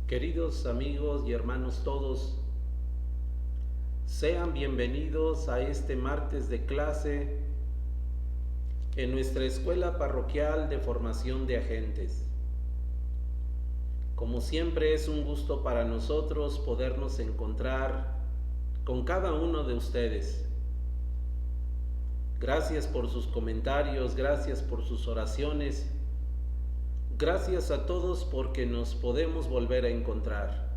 Queridos amigos y hermanos todos, sean bienvenidos a este martes de clase en nuestra escuela parroquial de formación de agentes. Como siempre es un gusto para nosotros podernos encontrar con cada uno de ustedes. Gracias por sus comentarios, gracias por sus oraciones. Gracias a todos porque nos podemos volver a encontrar.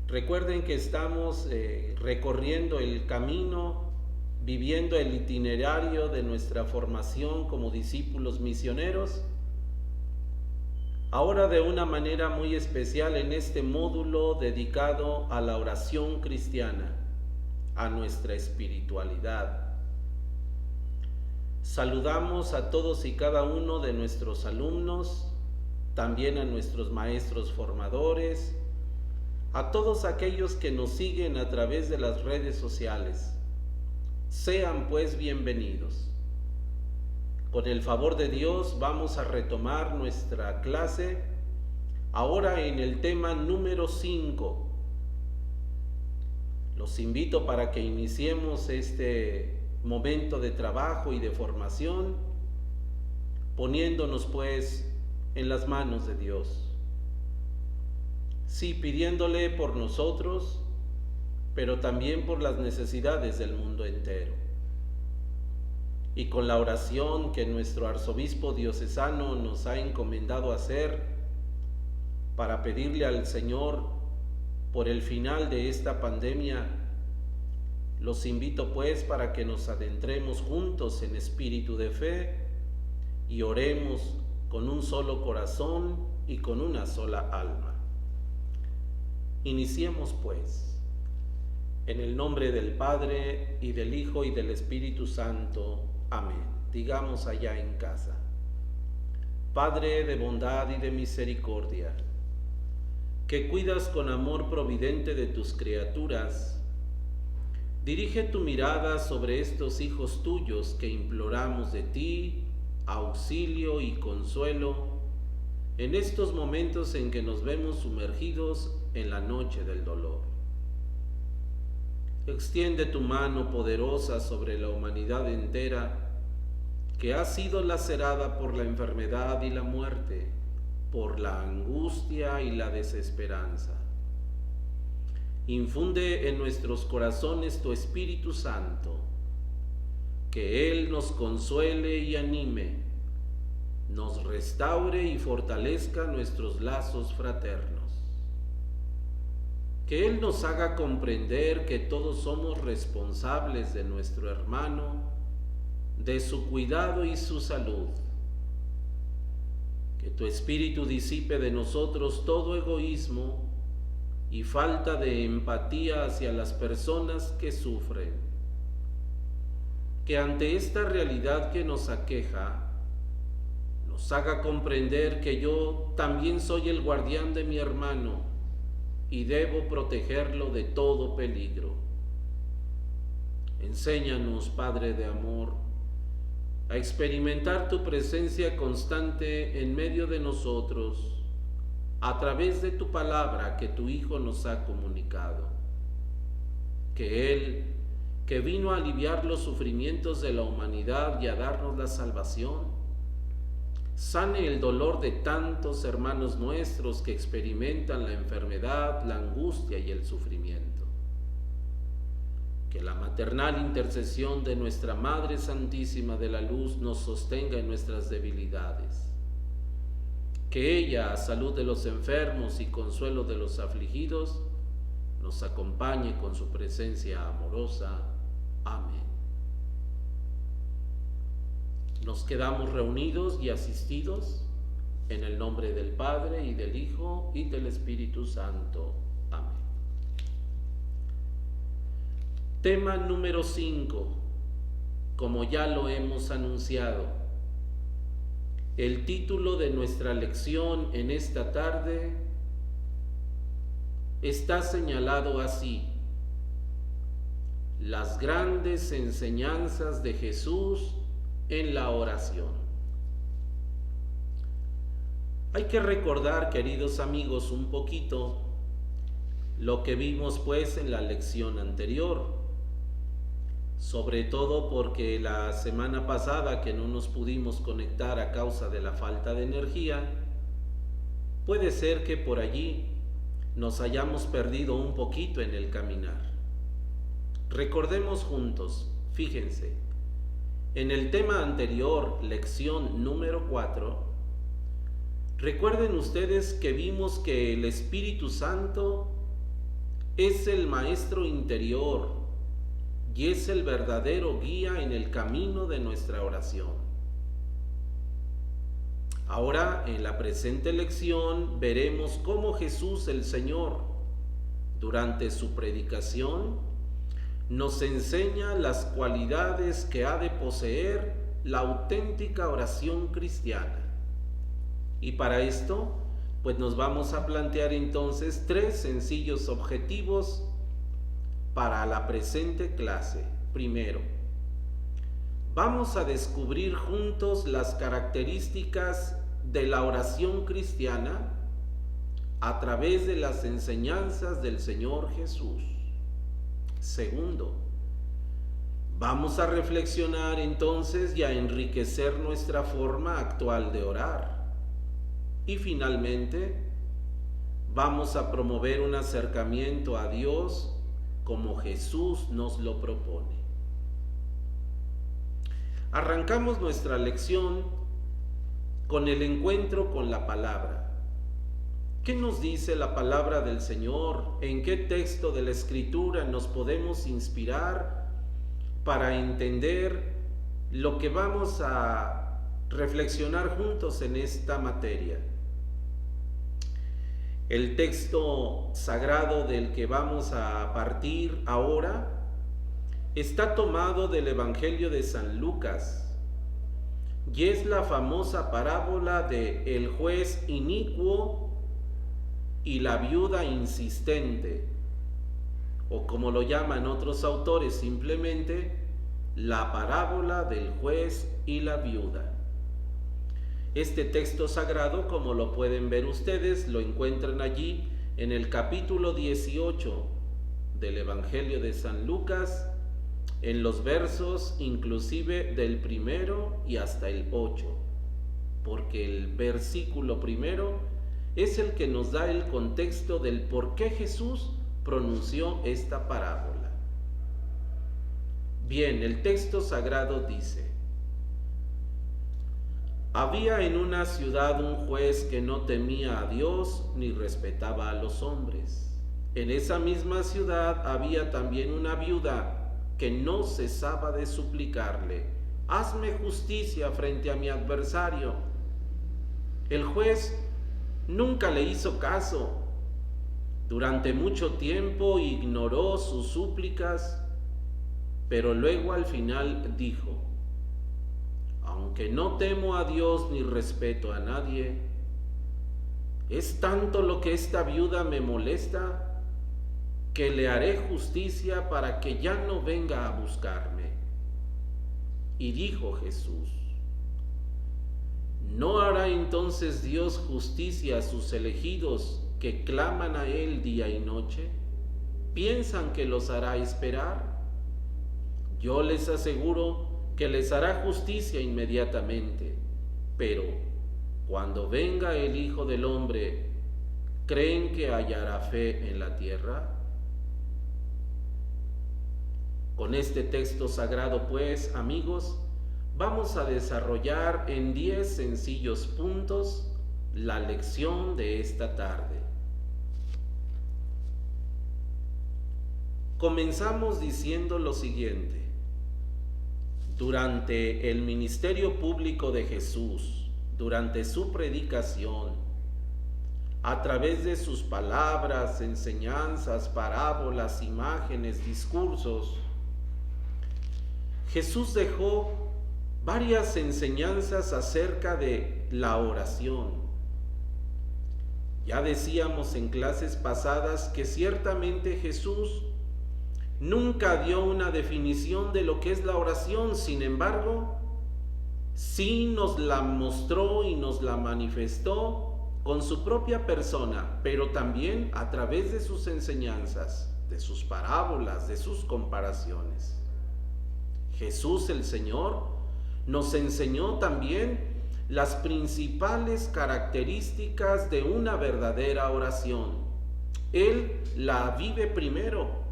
Recuerden que estamos recorriendo el camino, viviendo el itinerario de nuestra formación como discípulos misioneros. Ahora de una manera muy especial en este módulo dedicado a la oración cristiana, a nuestra espiritualidad. Saludamos a todos y cada uno de nuestros alumnos, también a nuestros maestros formadores, a todos aquellos que nos siguen a través de las redes sociales. Sean pues bienvenidos. Con el favor de Dios vamos a retomar nuestra clase ahora en el tema número 5. Los invito para que iniciemos este momento de trabajo y de formación, poniéndonos pues en las manos de Dios. Sí, pidiéndole por nosotros, pero también por las necesidades del mundo entero. Y con la oración que nuestro arzobispo diocesano nos ha encomendado hacer para pedirle al Señor por el final de esta pandemia, los invito pues para que nos adentremos juntos en espíritu de fe y oremos con un solo corazón y con una sola alma. Iniciemos pues, en el nombre del Padre y del Hijo y del Espíritu Santo. Amén. Digamos allá en casa: Padre de bondad y de misericordia, que cuidas con amor providente de tus criaturas, dirige tu mirada sobre estos hijos tuyos que imploramos de ti auxilio y consuelo en estos momentos en que nos vemos sumergidos en la noche del dolor. Extiende tu mano poderosa sobre la humanidad entera que ha sido lacerada por la enfermedad y la muerte, por la angustia y la desesperanza. Infunde en nuestros corazones tu Espíritu Santo, que Él nos consuele y anime, nos restaure y fortalezca nuestros lazos fraternos. Que Él nos haga comprender que todos somos responsables de nuestro hermano, de su cuidado y su salud. Que tu Espíritu disipe de nosotros todo egoísmo y falta de empatía hacia las personas que sufren. Que ante esta realidad que nos aqueja, nos haga comprender que yo también soy el guardián de mi hermano y debo protegerlo de todo peligro. Enséñanos, Padre de amor, a experimentar tu presencia constante en medio de nosotros, a través de tu palabra que tu Hijo nos ha comunicado. Que Él, que vino a aliviar los sufrimientos de la humanidad y a darnos la salvación, sane el dolor de tantos hermanos nuestros que experimentan la enfermedad, la angustia y el sufrimiento. Que la maternal intercesión de nuestra Madre Santísima de la Luz nos sostenga en nuestras debilidades. Que ella, salud de los enfermos y consuelo de los afligidos, nos acompañe con su presencia amorosa. Amén. Nos quedamos reunidos y asistidos en el nombre del Padre y del Hijo y del Espíritu Santo. Amén. Tema número 5. Como ya lo hemos anunciado, el título de nuestra lección en esta tarde está señalado así: las grandes enseñanzas de Jesús en la oración. Hay que recordar, queridos amigos, un poquito lo que vimos pues en la lección anterior, sobre todo porque la semana pasada que no nos pudimos conectar a causa de la falta de energía, puede ser que por allí nos hayamos perdido un poquito en el caminar. Recordemos juntos, fíjense, en el tema anterior, lección número 4, recuerden ustedes que vimos que el Espíritu Santo es el maestro interior y es el verdadero guía en el camino de nuestra oración. Ahora, en la presente lección, veremos cómo Jesús el Señor, durante su predicación, nos enseña las cualidades que ha de poseer la auténtica oración cristiana. Y para esto, pues nos vamos a plantear entonces 3 sencillos objetivos para la presente clase. Primero, vamos a descubrir juntos las características de la oración cristiana a través de las enseñanzas del Señor Jesús. Segundo, vamos a reflexionar entonces y a enriquecer nuestra forma actual de orar. Y finalmente, vamos a promover un acercamiento a Dios como Jesús nos lo propone. Arrancamos nuestra lección con el encuentro con la palabra. ¿Qué nos dice la palabra del Señor? ¿En qué texto de la Escritura nos podemos inspirar para entender lo que vamos a reflexionar juntos en esta materia? El texto sagrado del que vamos a partir ahora está tomado del Evangelio de San Lucas y es la famosa parábola de el juez inicuo y la viuda insistente, o como lo llaman otros autores simplemente, la parábola del juez y la viuda. Este texto sagrado, como lo pueden ver ustedes, lo encuentran allí en el capítulo 18 del Evangelio de San Lucas, en los versos inclusive del 1 y hasta el 8, porque el versículo 1 es el que nos da el contexto del por qué Jesús pronunció esta parábola. Bien, el texto sagrado dice: había en una ciudad un juez que no temía a Dios ni respetaba a los hombres. En esa misma ciudad había también una viuda que no cesaba de suplicarle: hazme justicia frente a mi adversario. El juez nunca le hizo caso. Durante mucho tiempo ignoró sus súplicas, pero luego al final dijo: aunque no temo a Dios ni respeto a nadie, es tanto lo que esta viuda me molesta que le haré justicia para que ya no venga a buscarme. Y dijo Jesús: ¿no hará entonces Dios justicia a sus elegidos que claman a Él día y noche? ¿Piensan que los hará esperar? Yo les aseguro que les hará justicia inmediatamente. Pero cuando venga el Hijo del Hombre, ¿creen que hallará fe en la tierra? Con este texto sagrado, pues, amigos, vamos a desarrollar en 10 sencillos puntos la lección de esta tarde. Comenzamos diciendo lo siguiente: durante el ministerio público de Jesús, durante su predicación, a través de sus palabras, enseñanzas, parábolas, imágenes, discursos, Jesús dejó varias enseñanzas acerca de la oración. Ya decíamos en clases pasadas que ciertamente Jesús nunca dio una definición de lo que es la oración. Sin embargo, sí nos la mostró y nos la manifestó con su propia persona, pero también a través de sus enseñanzas, de sus parábolas, de sus comparaciones. Jesús el Señor nos enseñó también las principales características de una verdadera oración. Él la vive primero,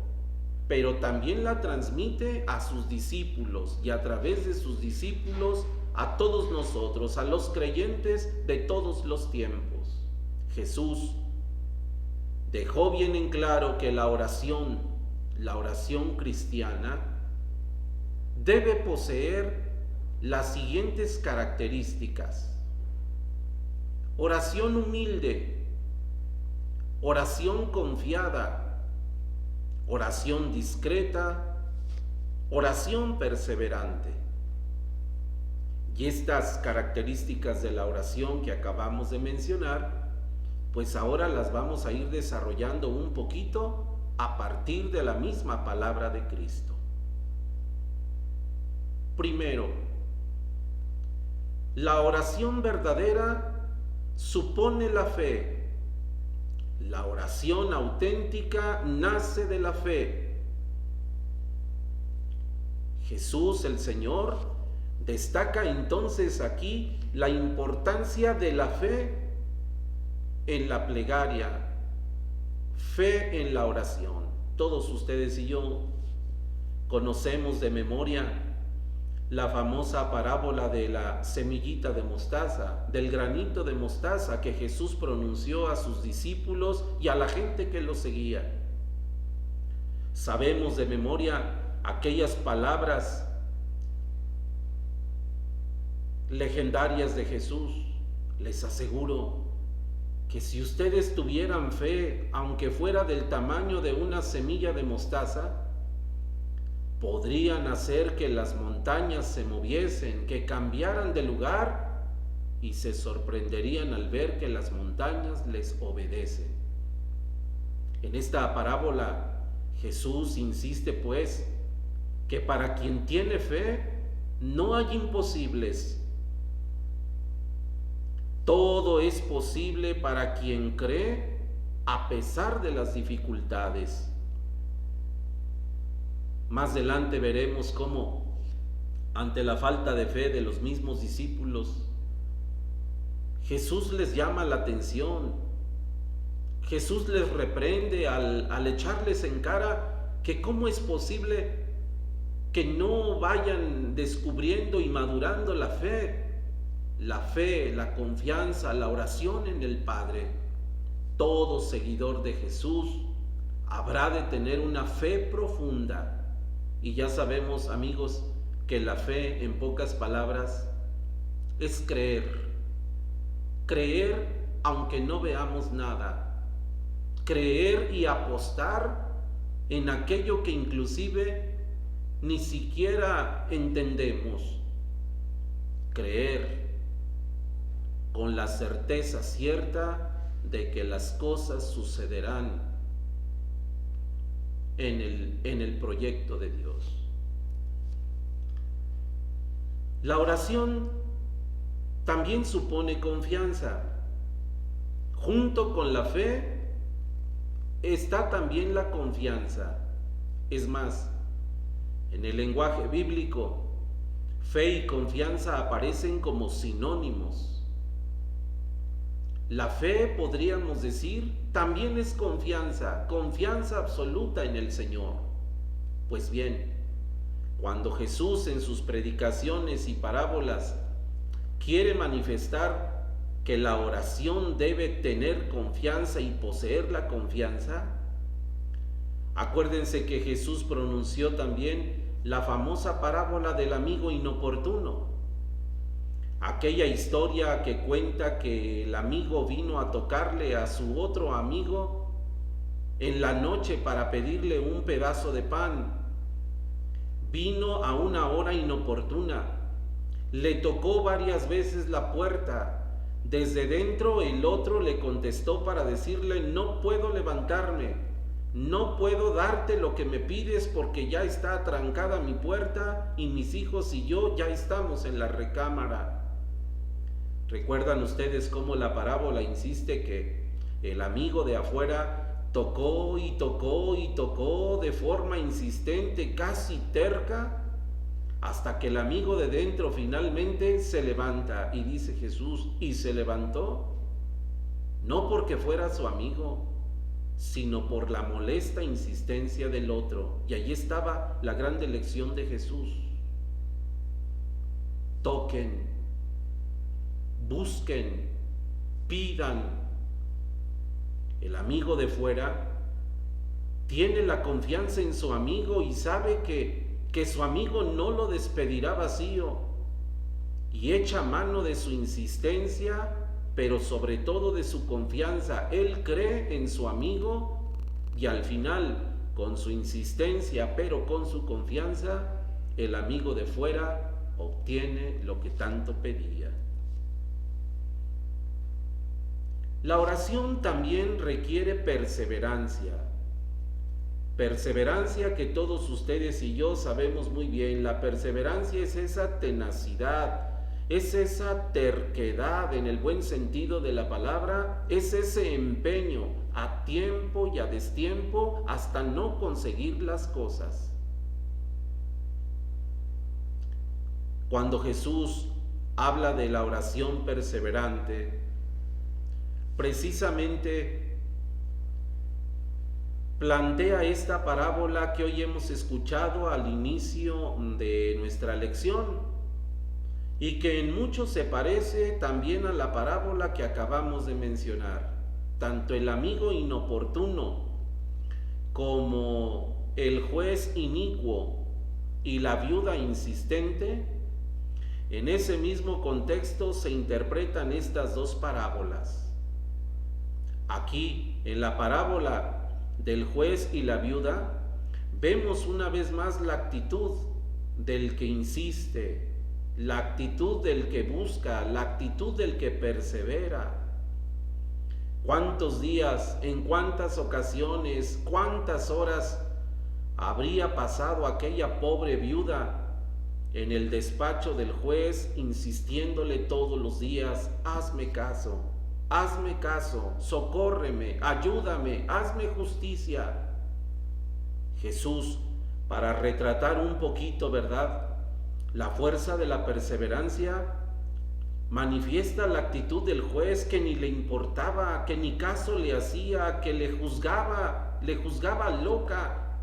pero también la transmite a sus discípulos y a través de sus discípulos a todos nosotros, a los creyentes de todos los tiempos. Jesús dejó bien en claro que la oración cristiana, debe poseer las siguientes características: oración humilde, oración confiada, oración discreta, oración perseverante. Y estas características de la oración que acabamos de mencionar, pues ahora las vamos a ir desarrollando un poquito a partir de la misma palabra de Cristo. Primero, la oración verdadera supone la fe. La oración auténtica nace de la fe. Jesús el Señor destaca entonces aquí la importancia de la fe en la plegaria, fe en la oración. Todos ustedes y yo conocemos de memoria la famosa parábola de la semillita de mostaza, del granito de mostaza que Jesús pronunció a sus discípulos y a la gente que lo seguía. Sabemos de memoria aquellas palabras legendarias de Jesús. Les aseguro que si ustedes tuvieran fe, aunque fuera del tamaño de una semilla de mostaza, podrían hacer que las montañas se moviesen, que cambiaran de lugar, y se sorprenderían al ver que las montañas les obedecen. En esta parábola, Jesús insiste pues que para quien tiene fe no hay imposibles. Todo es posible para quien cree a pesar de las dificultades. Más adelante veremos cómo, ante la falta de fe de los mismos discípulos, Jesús les llama la atención. Jesús les reprende al echarles en cara que cómo es posible que no vayan descubriendo y madurando la fe, la confianza, la oración en el Padre. Todo seguidor de Jesús habrá de tener una fe profunda. Y ya sabemos, amigos, que la fe, en pocas palabras, es creer. Creer aunque no veamos nada. Creer y apostar en aquello que inclusive ni siquiera entendemos. Creer con la certeza cierta de que las cosas sucederán en el proyecto de Dios. La oración también supone confianza. Junto con la fe está también la confianza. Es más, en el lenguaje bíblico, fe y confianza aparecen como sinónimos. La fe, podríamos decir, también es confianza, confianza absoluta en el Señor. Pues bien, cuando Jesús en sus predicaciones y parábolas quiere manifestar que la oración debe tener confianza y poseer la confianza, acuérdense que Jesús pronunció también la famosa parábola del amigo inoportuno. Aquella historia que cuenta que el amigo vino a tocarle a su otro amigo en la noche para pedirle un pedazo de pan. Vino a una hora inoportuna, le tocó varias veces la puerta. Desde dentro el otro le contestó para decirle: no puedo levantarme, no puedo darte lo que me pides porque ya está atrancada mi puerta y mis hijos y yo ya estamos en la recámara. ¿Recuerdan ustedes cómo la parábola insiste que el amigo de afuera tocó y tocó y tocó de forma insistente, casi terca, hasta que el amigo de dentro finalmente se levanta? Y dice Jesús, y se levantó, no porque fuera su amigo, sino por la molesta insistencia del otro. Y allí estaba la grande lección de Jesús. Toquen, busquen, pidan. El amigo de fuera tiene la confianza en su amigo y sabe que su amigo no lo despedirá vacío, y echa mano de su insistencia, pero sobre todo de su confianza. Él cree en su amigo y al final, con su insistencia, pero con su confianza, el amigo de fuera obtiene lo que tanto pedía. La oración también requiere perseverancia. Perseverancia que todos ustedes y yo sabemos muy bien. La perseverancia es esa tenacidad, es esa terquedad en el buen sentido de la palabra, es ese empeño a tiempo y a destiempo hasta no conseguir las cosas. Cuando Jesús habla de la oración perseverante, precisamente plantea esta parábola que hoy hemos escuchado al inicio de nuestra lección y que en mucho se parece también a la parábola que acabamos de mencionar. Tanto el amigo inoportuno como el juez inicuo y la viuda insistente, en ese mismo contexto se interpretan estas dos parábolas. Aquí, en la parábola del juez y la viuda, vemos una vez más la actitud del que insiste, la actitud del que busca, la actitud del que persevera. ¿Cuántos días, en cuántas ocasiones, cuántas horas habría pasado aquella pobre viuda en el despacho del juez, insistiéndole todos los días: hazme caso, socórreme, ayúdame, hazme justicia? Jesús, para retratar un poquito, ¿verdad?, la fuerza de la perseverancia, manifiesta la actitud del juez, que ni le importaba, que ni caso le hacía, que le juzgaba loca,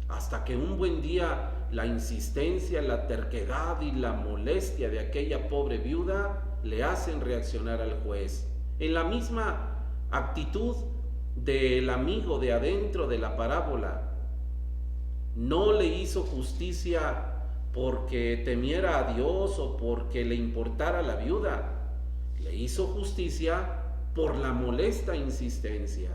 hasta que un buen día la insistencia, la terquedad y la molestia de aquella pobre viuda le hacen reaccionar al juez. En la misma actitud del amigo de adentro de la parábola, no le hizo justicia porque temiera a Dios o porque le importara la viuda, le hizo justicia por la molesta insistencia.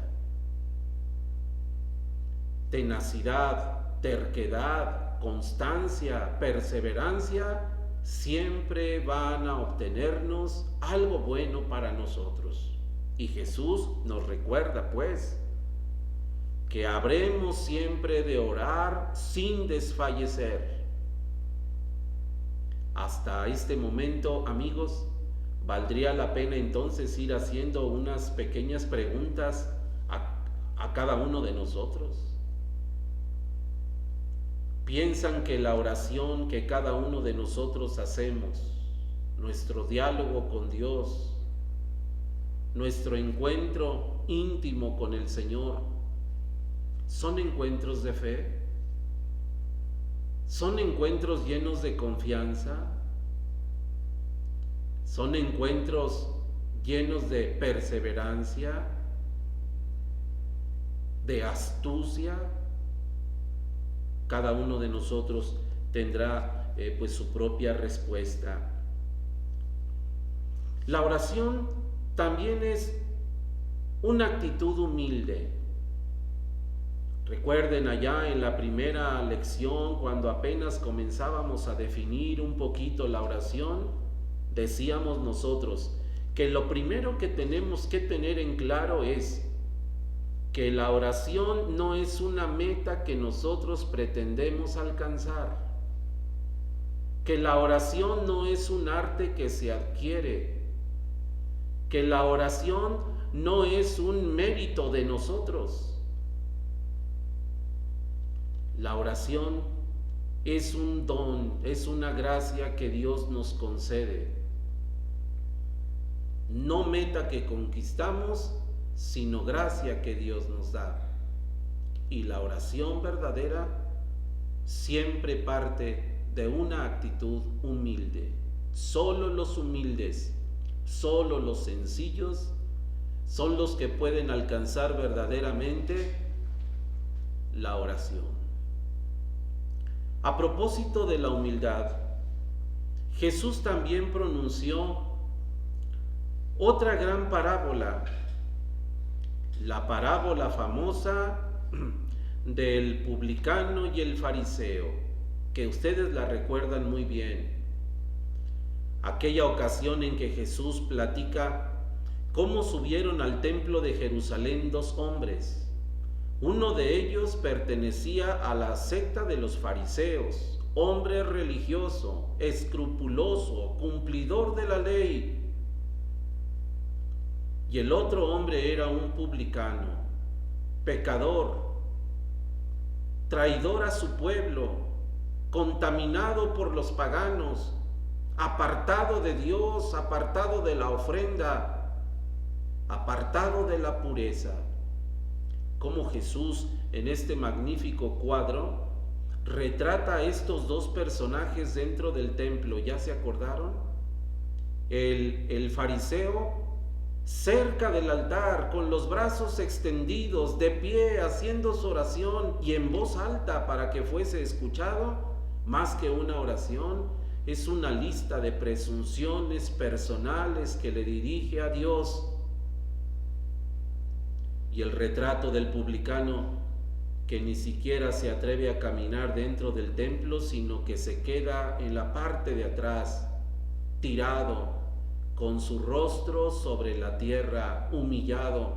Tenacidad, terquedad, constancia, perseverancia siempre van a obtenernos algo bueno para nosotros. Y Jesús nos recuerda, pues, que habremos siempre de orar sin desfallecer. Hasta este momento, amigos, valdría la pena entonces ir haciendo unas pequeñas preguntas a cada uno de nosotros. ¿Piensan que la oración que cada uno de nosotros hacemos, nuestro diálogo con Dios, nuestro encuentro íntimo con el Señor, son encuentros de fe? ¿Son encuentros llenos de confianza? ¿Son encuentros llenos de perseverancia, de astucia? Cada uno de nosotros tendrá pues su propia respuesta. La oración también es una actitud humilde. Recuerden allá en la primera lección, cuando apenas comenzábamos a definir un poquito la oración, decíamos nosotros que lo primero que tenemos que tener en claro es que la oración no es una meta que nosotros pretendemos alcanzar, que la oración no es un arte que se adquiere, que la oración no es un mérito de nosotros. La oración es un don, es una gracia que Dios nos concede. No meta que conquistamos, sino gracia que Dios nos da. Y la oración verdadera siempre parte de una actitud humilde. Solo los humildes, solo los sencillos son los que pueden alcanzar verdaderamente la oración. A propósito de la humildad, Jesús también pronunció otra gran parábola, la parábola famosa del publicano y el fariseo, que ustedes la recuerdan muy bien. Aquella ocasión en que Jesús platica cómo subieron al templo de Jerusalén dos hombres. Uno de ellos pertenecía a la secta de los fariseos, hombre religioso, escrupuloso, cumplidor de la ley. Y el otro hombre era un publicano, pecador, traidor a su pueblo, contaminado por los paganos, apartado de Dios, apartado de la ofrenda, apartado de la pureza. Como Jesús en este magnífico cuadro retrata a estos dos personajes dentro del templo. ¿Ya se acordaron? El fariseo cerca del altar, con los brazos extendidos, de pie, haciendo su oración y en voz alta para que fuese escuchado. Más que una oración, es una lista de presunciones personales que le dirige a Dios. Y el retrato del publicano, que ni siquiera se atreve a caminar dentro del templo, sino que se queda en la parte de atrás, tirado, con su rostro sobre la tierra, humillado,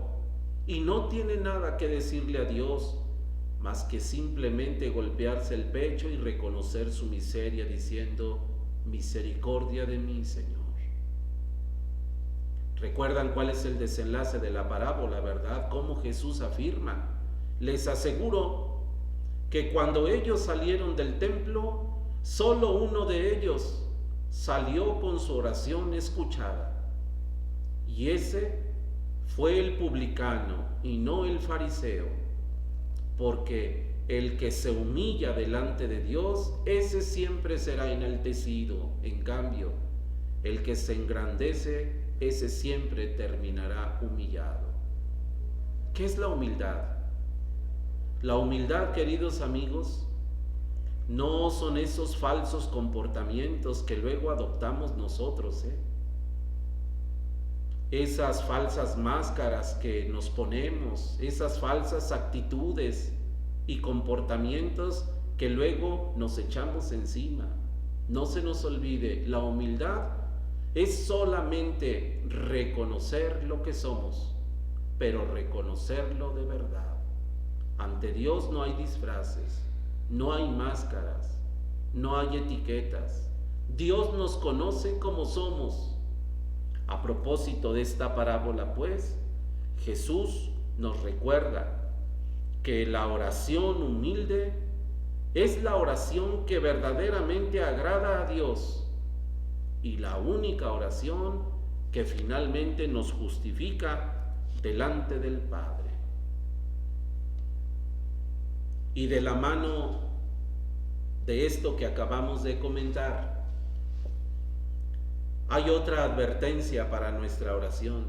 y no tiene nada que decirle a Dios, más que simplemente golpearse el pecho y reconocer su miseria, diciendo: misericordia de mí, Señor. ¿Recuerdan cuál es el desenlace de la parábola, verdad? Cómo Jesús afirma: les aseguro que cuando ellos salieron del templo, solo uno de ellos salió con su oración escuchada, y ese fue el publicano y no el fariseo, porque el que se humilla delante de Dios, ese siempre será enaltecido. En cambio, el que se engrandece, ese siempre terminará humillado. ¿Qué es la humildad? La humildad, queridos amigos, no son esos falsos comportamientos que luego adoptamos nosotros, esas falsas máscaras que nos ponemos, esas falsas actitudes y comportamientos que luego nos echamos encima. No se nos olvide, la humildad es solamente reconocer lo que somos, pero reconocerlo de verdad. Ante Dios no hay disfraces, no hay máscaras, no hay etiquetas. Dios nos conoce como somos. A propósito de esta parábola, pues, Jesús nos recuerda que la oración humilde es la oración que verdaderamente agrada a Dios y la única oración que finalmente nos justifica delante del Padre. Y de la mano de esto que acabamos de comentar, hay otra advertencia para nuestra oración.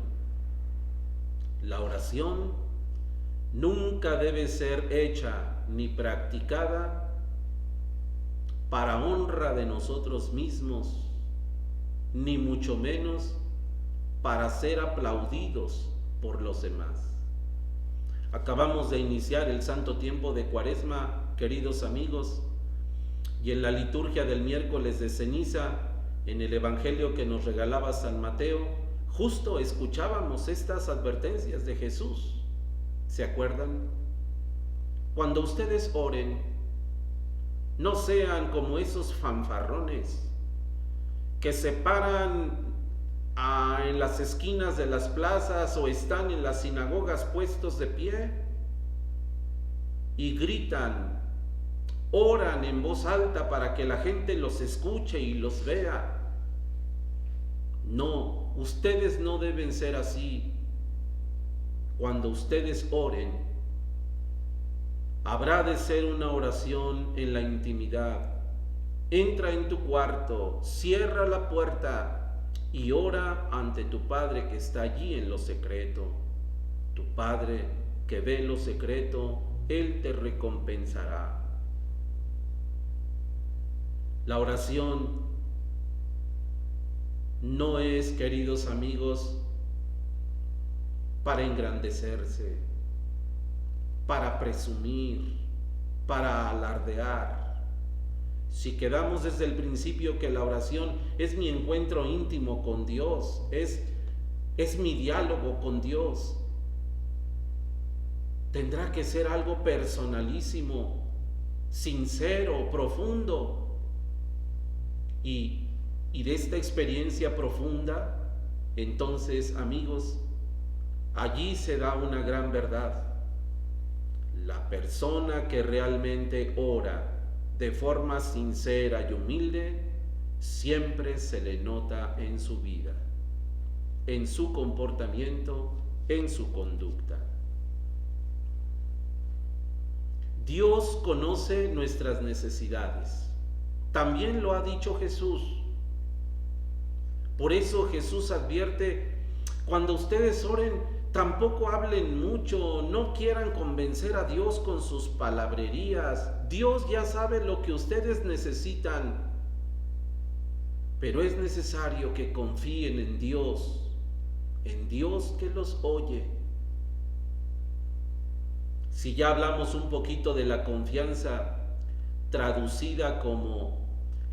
La oración nunca debe ser hecha ni practicada para honra de nosotros mismos, ni mucho menos para ser aplaudidos por los demás. Acabamos de iniciar el santo tiempo de Cuaresma, queridos amigos, y en la liturgia del miércoles de ceniza, en el evangelio que nos regalaba San Mateo, justo escuchábamos estas advertencias de Jesús. ¿Se acuerdan? Cuando ustedes oren, no sean como esos fanfarrones que se paran en las esquinas de las plazas o están en las sinagogas puestos de pie y gritan, oran en voz alta para que la gente los escuche y los vea. No, ustedes no deben ser así. Cuando ustedes oren, habrá de ser una oración en la intimidad. Entra en tu cuarto, cierra la puerta y ora ante tu Padre que está allí en lo secreto. Tu Padre que ve en lo secreto, Él te recompensará. La oración no es, queridos amigos, para engrandecerse, para presumir, para alardear. Si quedamos desde el principio que la oración es mi encuentro íntimo con Dios, es mi diálogo con Dios, tendrá que ser algo personalísimo, sincero, profundo. Y de esta experiencia profunda, entonces, amigos, allí se da una gran verdad. La persona que realmente ora de forma sincera y humilde, siempre se le nota en su vida, en su comportamiento, en su conducta. Dios conoce nuestras necesidades. También lo ha dicho Jesús. Por eso Jesús advierte, cuando ustedes oren, tampoco hablen mucho, no quieran convencer a Dios con sus palabrerías. Dios ya sabe lo que ustedes necesitan, pero es necesario que confíen en Dios que los oye. Si ya hablamos un poquito de la confianza, traducida como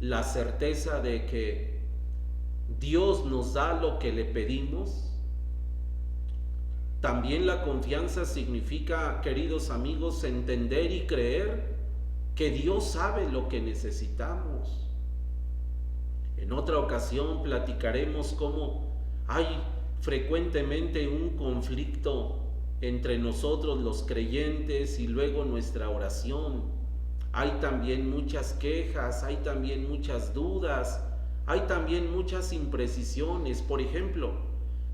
la certeza de que Dios nos da lo que le pedimos, también la confianza significa, queridos amigos, entender y creer que Dios sabe lo que necesitamos. En otra ocasión platicaremos cómo hay frecuentemente un conflicto entre nosotros los creyentes y luego nuestra oración. Hay también muchas quejas, hay también muchas dudas, hay también muchas imprecisiones. Por ejemplo,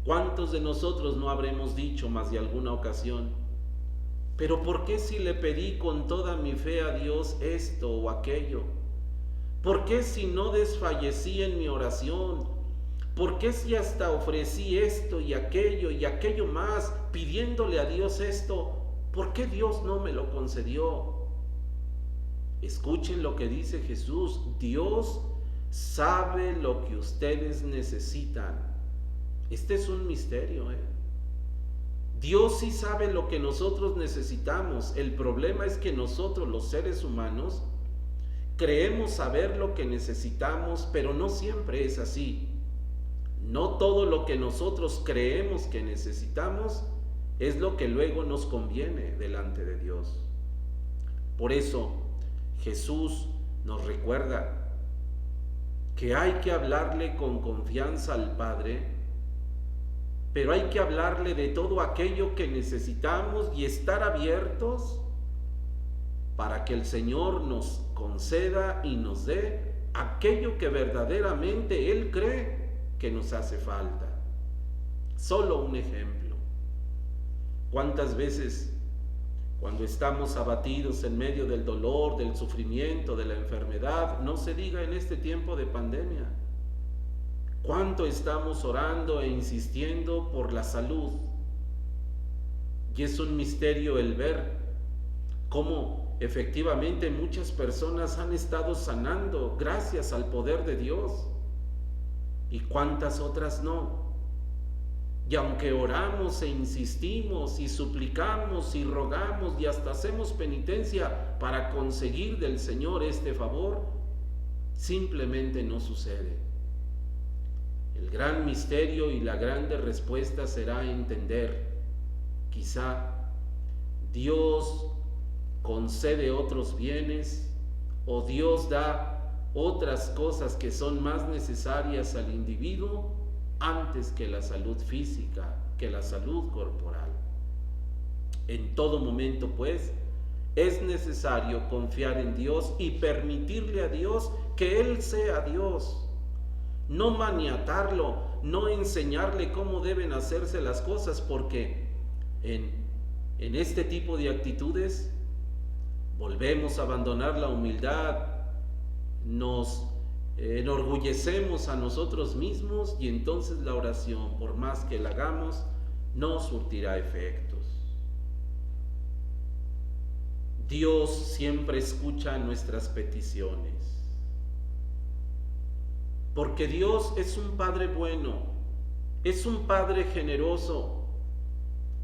¿cuántos de nosotros no habremos dicho más de alguna ocasión, pero por qué si le pedí con toda mi fe a Dios esto o aquello? ¿Por qué si no desfallecí en mi oración? ¿Por qué si hasta ofrecí esto y aquello más, pidiéndole a Dios esto? ¿Por qué Dios no me lo concedió? Escuchen lo que dice Jesús. Dios sabe lo que ustedes necesitan. Este es un misterio, Dios sí sabe lo que nosotros necesitamos. El problema es que nosotros, los seres humanos, creemos saber lo que necesitamos, pero no siempre es así. No todo lo que nosotros creemos que necesitamos es lo que luego nos conviene delante de Dios. Por eso Jesús nos recuerda que hay que hablarle con confianza al Padre, pero hay que hablarle de todo aquello que necesitamos y estar abiertos para que el Señor nos conceda y nos dé aquello que verdaderamente Él cree que nos hace falta. Solo un ejemplo. ¿Cuántas veces cuando estamos abatidos en medio del dolor, del sufrimiento, de la enfermedad, no se diga en este tiempo de pandemia, cuánto estamos orando e insistiendo por la salud? Y es un misterio el ver cómo efectivamente muchas personas han estado sanando gracias al poder de Dios, y cuántas otras no. Y aunque oramos e insistimos y suplicamos y rogamos y hasta hacemos penitencia para conseguir del Señor este favor, simplemente no sucede. El gran misterio y la grande respuesta será entender, quizá Dios concede otros bienes o Dios da otras cosas que son más necesarias al individuo antes que la salud física, que la salud corporal. En todo momento, pues, es necesario confiar en Dios y permitirle a Dios que Él sea Dios. No maniatarlo, no enseñarle cómo deben hacerse las cosas, porque en este tipo de actitudes volvemos a abandonar la humildad, nos enorgullecemos a nosotros mismos y entonces la oración, por más que la hagamos, no surtirá efectos. Dios siempre escucha nuestras peticiones, porque Dios es un Padre bueno, es un Padre generoso.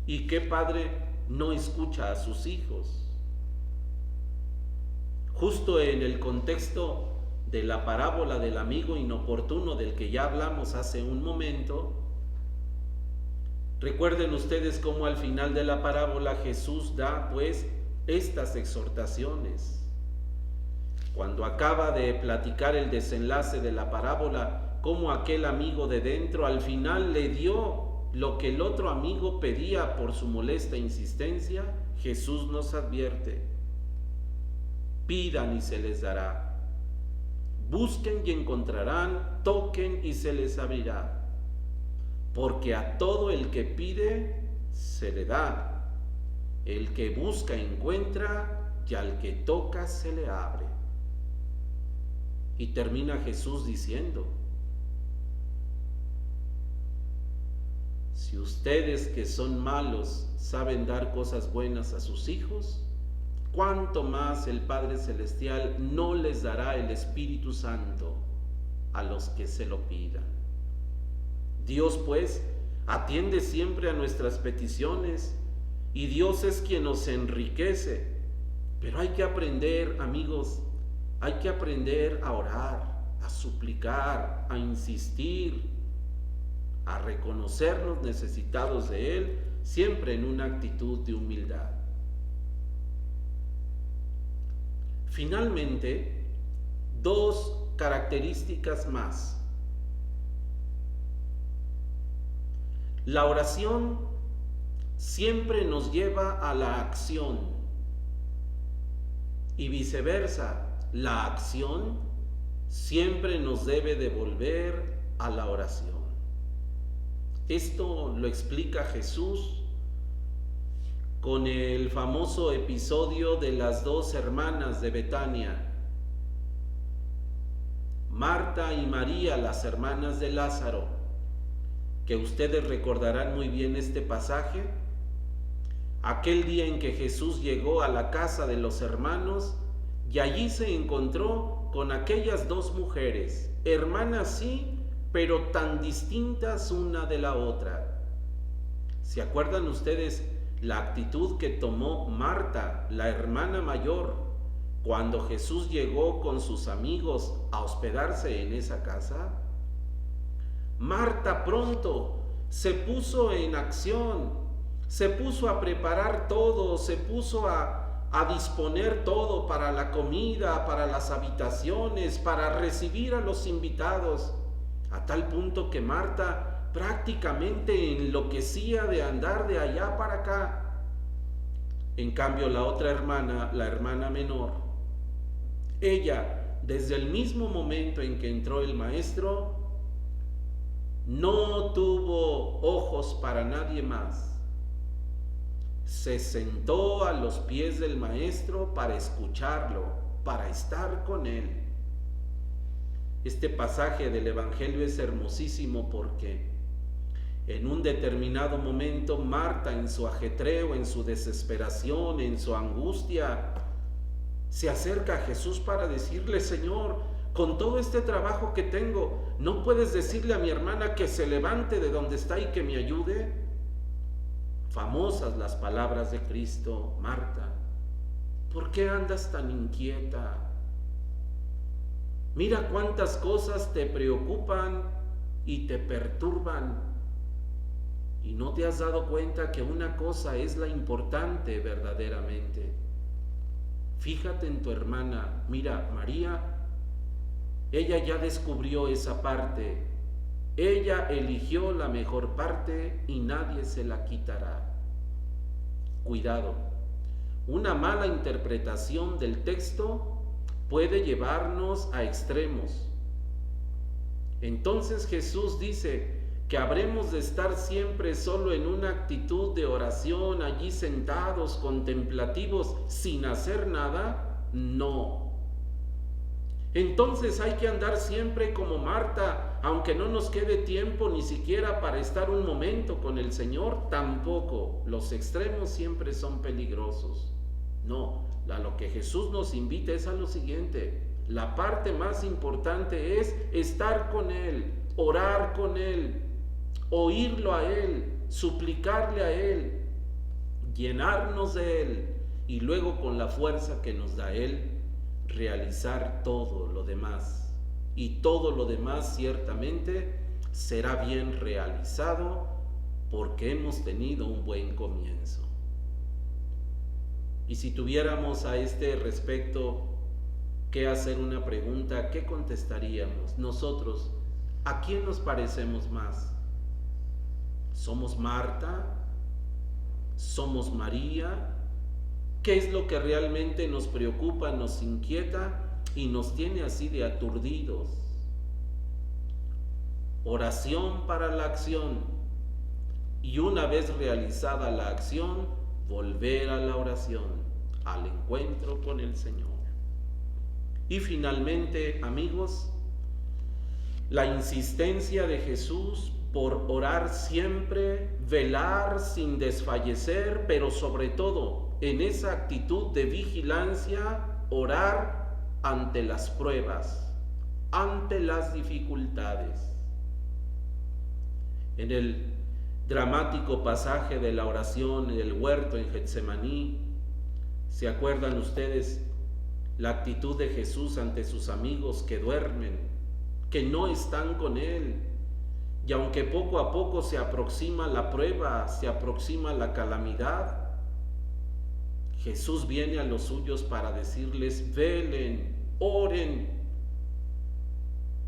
¿Y qué padre no escucha a sus hijos? Justo en el contexto de la parábola del amigo inoportuno del que ya hablamos hace un momento, recuerden ustedes cómo al final de la parábola Jesús da pues estas exhortaciones. Cuando acaba de platicar el desenlace de la parábola, cómo aquel amigo de dentro al final le dio lo que el otro amigo pedía por su molesta insistencia, Jesús nos advierte: pidan y se les dará, busquen y encontrarán, toquen y se les abrirá, porque a todo el que pide se le da, el que busca encuentra, y al que toca se le abre. Y termina Jesús diciendo: si ustedes que son malos saben dar cosas buenas a sus hijos, ¿cuánto más el Padre Celestial no les dará el Espíritu Santo a los que se lo pidan? Dios, pues, atiende siempre a nuestras peticiones y Dios es quien nos enriquece. Pero hay que aprender, amigos, hay que aprender a orar, a suplicar, a insistir, a reconocernos necesitados de Él, siempre en una actitud de humildad. Finalmente, dos características más. La oración siempre nos lleva a la acción y viceversa, la acción siempre nos debe devolver a la oración. Esto lo explica Jesús con el famoso episodio de las dos hermanas de Betania, Marta y María, las hermanas de Lázaro, que ustedes recordarán muy bien este pasaje. Aquel día en que Jesús llegó a la casa de los hermanos y allí se encontró con aquellas dos mujeres, hermanas sí, pero tan distintas una de la otra. ¿Se acuerdan ustedes la actitud que tomó Marta, la hermana mayor, cuando Jesús llegó con sus amigos a hospedarse en esa casa? Marta pronto se puso en acción, se puso a preparar todo, se puso a disponer todo para la comida, para las habitaciones, para recibir a los invitados, a tal punto que Marta prácticamente enloquecía de andar de allá para acá. En cambio, la otra hermana, la hermana menor, ella, desde el mismo momento en que entró el maestro, no tuvo ojos para nadie más. Se sentó a los pies del maestro para escucharlo, para estar con él. Este pasaje del Evangelio es hermosísimo porque en un determinado momento Marta, en su ajetreo, en su desesperación, en su angustia, se acerca a Jesús para decirle: Señor, con todo este trabajo que tengo, ¿no puedes decirle a mi hermana que se levante de donde está y que me ayude? Famosas las palabras de Cristo: Marta, ¿por qué andas tan inquieta? Mira cuántas cosas te preocupan y te perturban. ¿Y no te has dado cuenta que una cosa es la importante verdaderamente? Fíjate en tu hermana. Mira, María, ella ya descubrió esa parte Ella eligió la mejor parte y nadie se la quitará. Cuidado, una mala interpretación del texto puede llevarnos a extremos. Entonces Jesús dice que habremos de estar siempre solo en una actitud de oración, allí sentados, contemplativos, sin hacer nada. No. Entonces hay que andar siempre como Marta, aunque no nos quede tiempo ni siquiera para estar un momento con el Señor, tampoco. Los extremos siempre son peligrosos. No, a lo que Jesús nos invita es a lo siguiente. La parte más importante es estar con Él, orar con Él, oírlo a Él, suplicarle a Él, llenarnos de Él y luego con la fuerza que nos da Él, realizar todo lo demás. Y todo lo demás ciertamente será bien realizado porque hemos tenido un buen comienzo. Y si tuviéramos a este respecto que hacer una pregunta, ¿qué contestaríamos? Nosotros, ¿a quién nos parecemos más? ¿Somos Marta? ¿Somos María? ¿Qué es lo que realmente nos preocupa, nos inquieta y nos tiene así de aturdidos? Oración para la acción. Y una vez realizada la acción, volver a la oración, al encuentro con el Señor. Y finalmente, amigos, la insistencia de Jesús por orar siempre, velar sin desfallecer, pero sobre todo en esa actitud de vigilancia, orar ante las pruebas, ante las dificultades. En el dramático pasaje de la oración en el huerto en Getsemaní, ¿se acuerdan ustedes la actitud de Jesús ante sus amigos que duermen, que no están con Él? Y aunque poco a poco se aproxima la prueba, se aproxima la calamidad, Jesús viene a los suyos para decirles: velen, oren.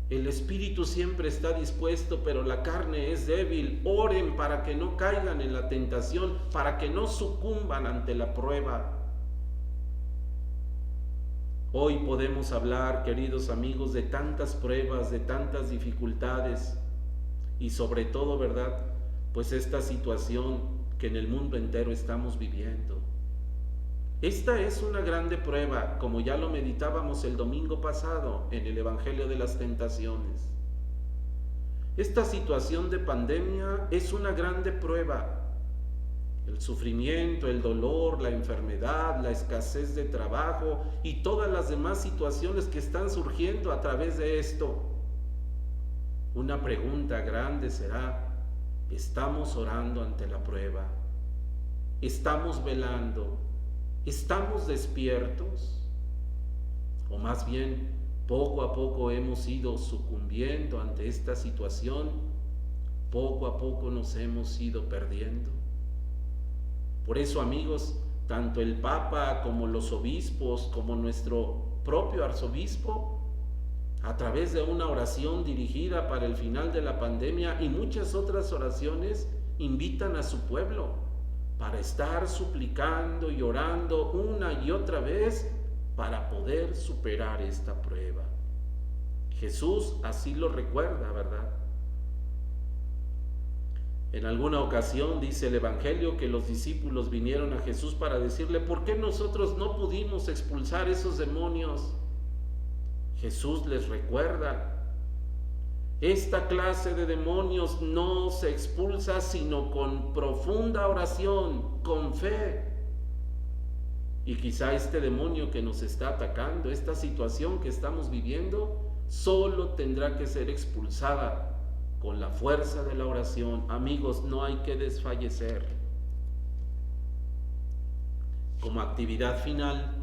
El espíritu siempre está dispuesto, pero la carne es débil. Oren para que no caigan en la tentación, para que no sucumban ante la prueba. Hoy podemos hablar, queridos amigos, de tantas pruebas, de tantas dificultades y sobre todo, ¿verdad?, pues esta situación que en el mundo entero estamos viviendo. Esta es una grande prueba, como ya lo meditábamos el domingo pasado en el Evangelio de las Tentaciones. Esta situación de pandemia es una grande prueba. El sufrimiento, el dolor, la enfermedad, la escasez de trabajo y todas las demás situaciones que están surgiendo a través de esto. Una pregunta grande será: ¿estamos orando ante la prueba? ¿Estamos velando? ¿Estamos despiertos? O más bien, poco a poco hemos ido sucumbiendo ante esta situación, poco a poco nos hemos ido perdiendo. Por eso, amigos, tanto el Papa como los obispos, como nuestro propio arzobispo, a través de una oración dirigida para el final de la pandemia y muchas otras oraciones, invitan a su pueblo para estar suplicando y orando una y otra vez para poder superar esta prueba. Jesús así lo recuerda, ¿verdad? En alguna ocasión dice el Evangelio que los discípulos vinieron a Jesús para decirle: ¿por qué nosotros no pudimos expulsar esos demonios? Jesús les recuerda: esta clase de demonios no se expulsa sino con profunda oración, con fe. Y quizá este demonio que nos está atacando, esta situación que estamos viviendo, solo tendrá que ser expulsada con la fuerza de la oración. Amigos, no hay que desfallecer. Como actividad final,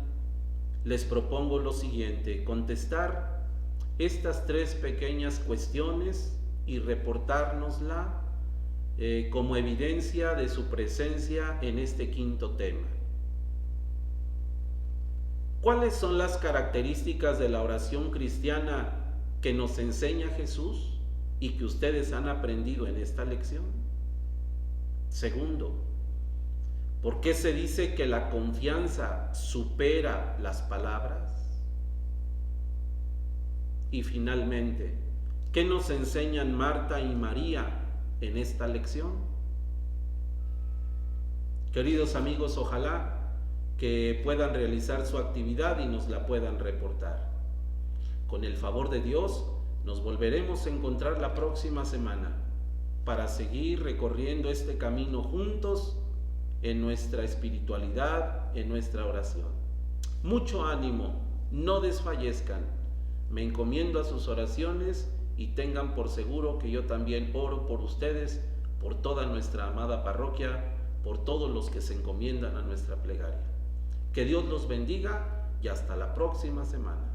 les propongo lo siguiente: contestar estas tres pequeñas cuestiones y reportárnosla como evidencia de su presencia en este quinto tema. ¿Cuáles son las características de la oración cristiana que nos enseña Jesús? y que ustedes han aprendido en esta lección? Segundo, ¿por qué se dice que la confianza supera las palabras? Y finalmente, ¿qué nos enseñan Marta y María en esta lección? Queridos amigos, ojalá que puedan realizar su actividad y nos la puedan reportar. Con el favor de Dios, nos volveremos a encontrar la próxima semana para seguir recorriendo este camino juntos en nuestra espiritualidad, en nuestra oración. Mucho ánimo, no desfallezcan. Me encomiendo a sus oraciones y tengan por seguro que yo también oro por ustedes, por toda nuestra amada parroquia, por todos los que se encomiendan a nuestra plegaria. Que Dios los bendiga y hasta la próxima semana.